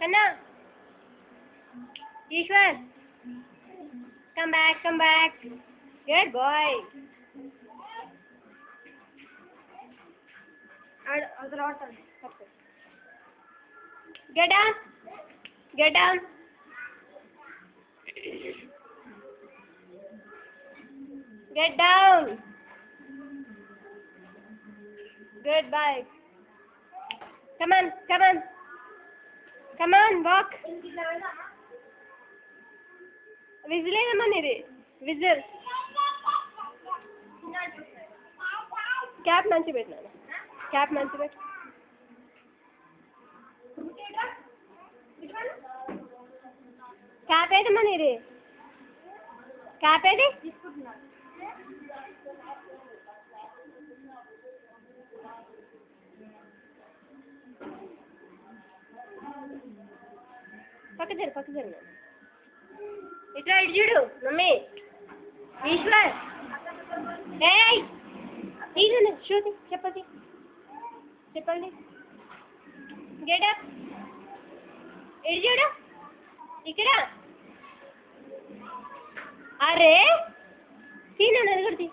Kanna, Ishwar, come back, come back. Good boy. Get down, get down. Get down. Good boy. Come on, come on. Come on, walk. Whistle ఏమనేది whistle cap మంచి పెట్టినాను cap మంచి పెట్టు cap ఏది మనేది cap ఏది పక్క జరు ఇట్లా ఇటు చూడు మమ్మీ ఈశ్వర్ ఏయ్ తీయండి శృతి చెప్పండి గెట్ అప్ ఇటు చూడు ఇక్కడ అరే తీనా ఎదుగుడి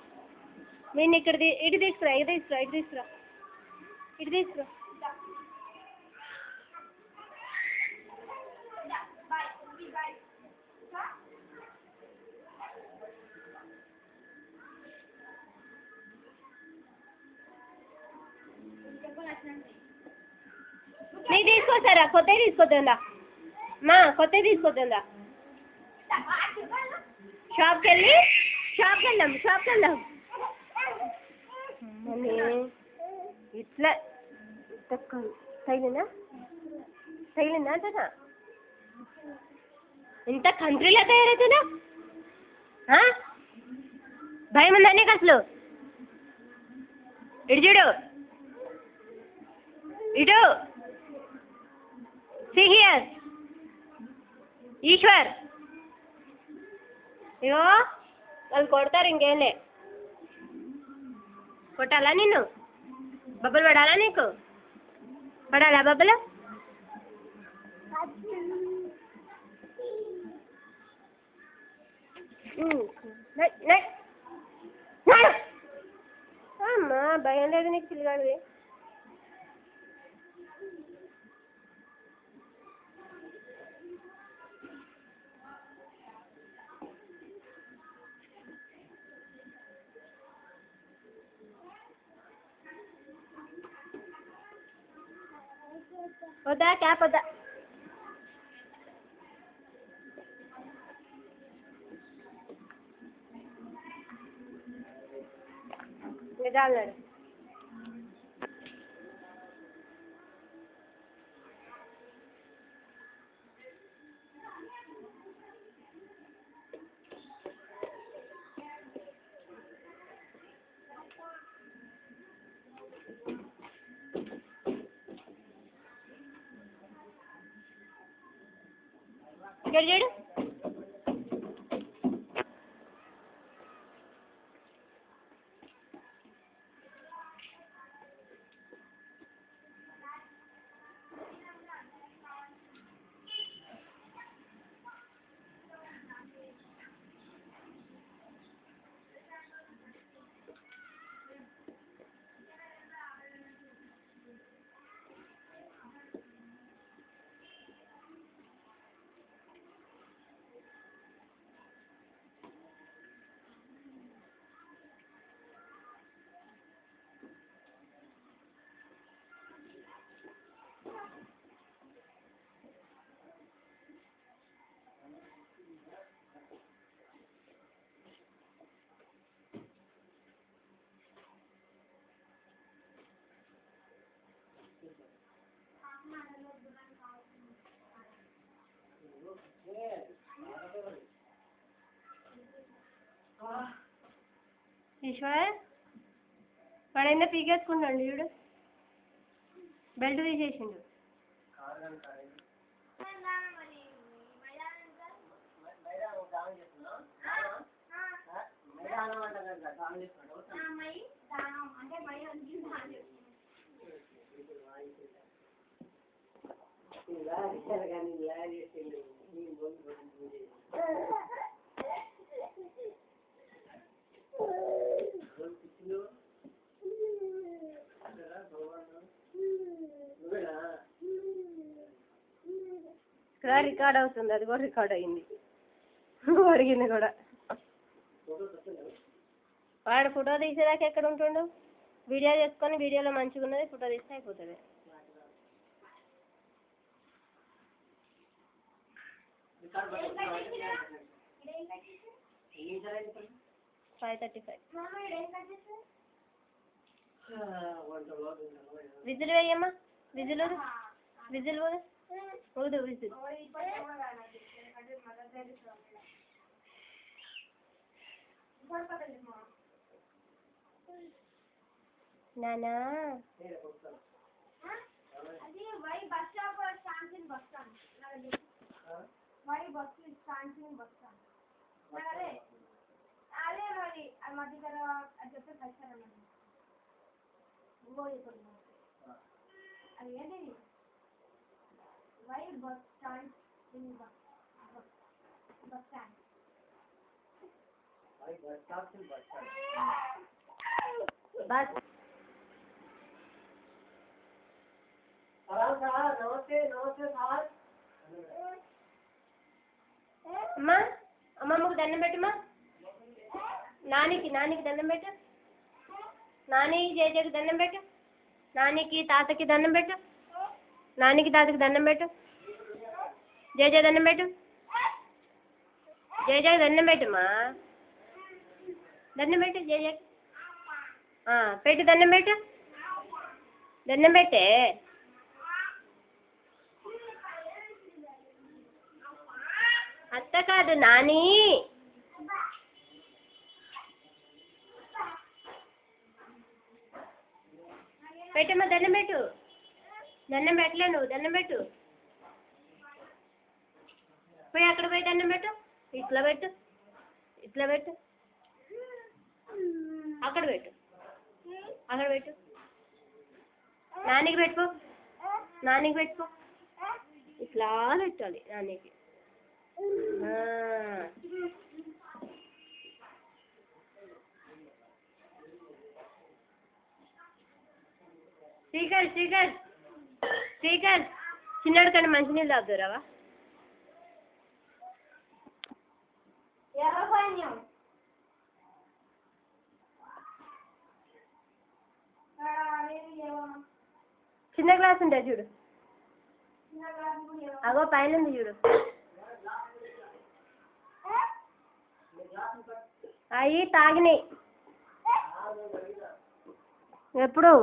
నేను ఇక్కడిది ఇటు తీసుకురా నీ తీసుకొస్తారా కొత్తవి తీసుకొద్దా మా కొత్తవి తీసుకొద్దా షాప్కి వెళ్దాం మమ్మీ ఇట్లా తగిలిందా అంటనా ఇంత కంట్రీలో తయారవుతుందా భయం ఉందా నీకు అసలు ఇటు చూడు ఇటు see here ఈశ్వర్ ఇగో వాళ్ళు కొడతారు ఇంకేంలే కొట్టాలా నిన్ను బబ్బలు పడాలా నీకు పడాలా బబ్బలు అమ్మా భయం లేదు నీకు పిల్లగాడివి వద్దా క్యాప్ వద్దా నిజాలు ఇక్కడ చూడు ఈశ్వర్ వాడైనా పీకేసుకుంటాడు చూడు బెల్ట్ తీసేసిండు ఇక్కడ రికార్డ్ అవుతుంది, అది కూడా రికార్డ్ అయింది, అడిగింది కూడా. వాడు ఫోటో తీసేదాకా ఎక్కడ ఉంటుండు? వీడియో చేసుకొని వీడియోలో మంచిగా ఉన్నది ఫోటో తీస్తే అయిపోతుంది. 5:35. విజిల్ వేయమ్మా, విజిల్ విజిల్ ఊదు విజిల్. నానా అదే మరి అది మధ్య అది చెప్తే కష్టాలన్నమాట. అది ఏంటి why bus stand bus stand bus. నమస్తే నమస్తే సార్. అమ్మా అమ్మమ్మకు దండం పెట్టమ్మా. నానికి దండం పెట్టు. నాని జేజేకి దండం పెట్టు. నానికి తాతకి దండం పెట్టు. నానికి తాతకి దండం పెట్టు. జేజే దండం పెట్టు. జేజేకి దండం పెట్టుమా. దండం పెట్టు జేజేకి. పెట్టు దండం పెట్టు. దండం పెట్టే. అత్త కాదు నాని. పెట్టమ్మా దండం పెట్టు. దండం పెట్టలే నువ్వు, దండం పెట్టు. పోయి అక్కడ పోయి దండం పెట్టు. ఇట్లా పెట్టు, ఇట్లా పెట్టు. అక్కడ పెట్టు, అక్కడ పెట్టు. నానికి పెట్టుకో, నానికి పెట్టుకో. ఇట్లా పెట్టాలి నానికి. శ్రీకర్ శ్రీకర్ శ్రీకర్ చిన్నోడు కానీ మంచినీళ్ళు తాగుతారావా? చిన్న గ్లాస్ ఉంటుంది చూడు, అగో పైన ఉంది చూడు. అవి తాగినాయి. ఎప్పుడు?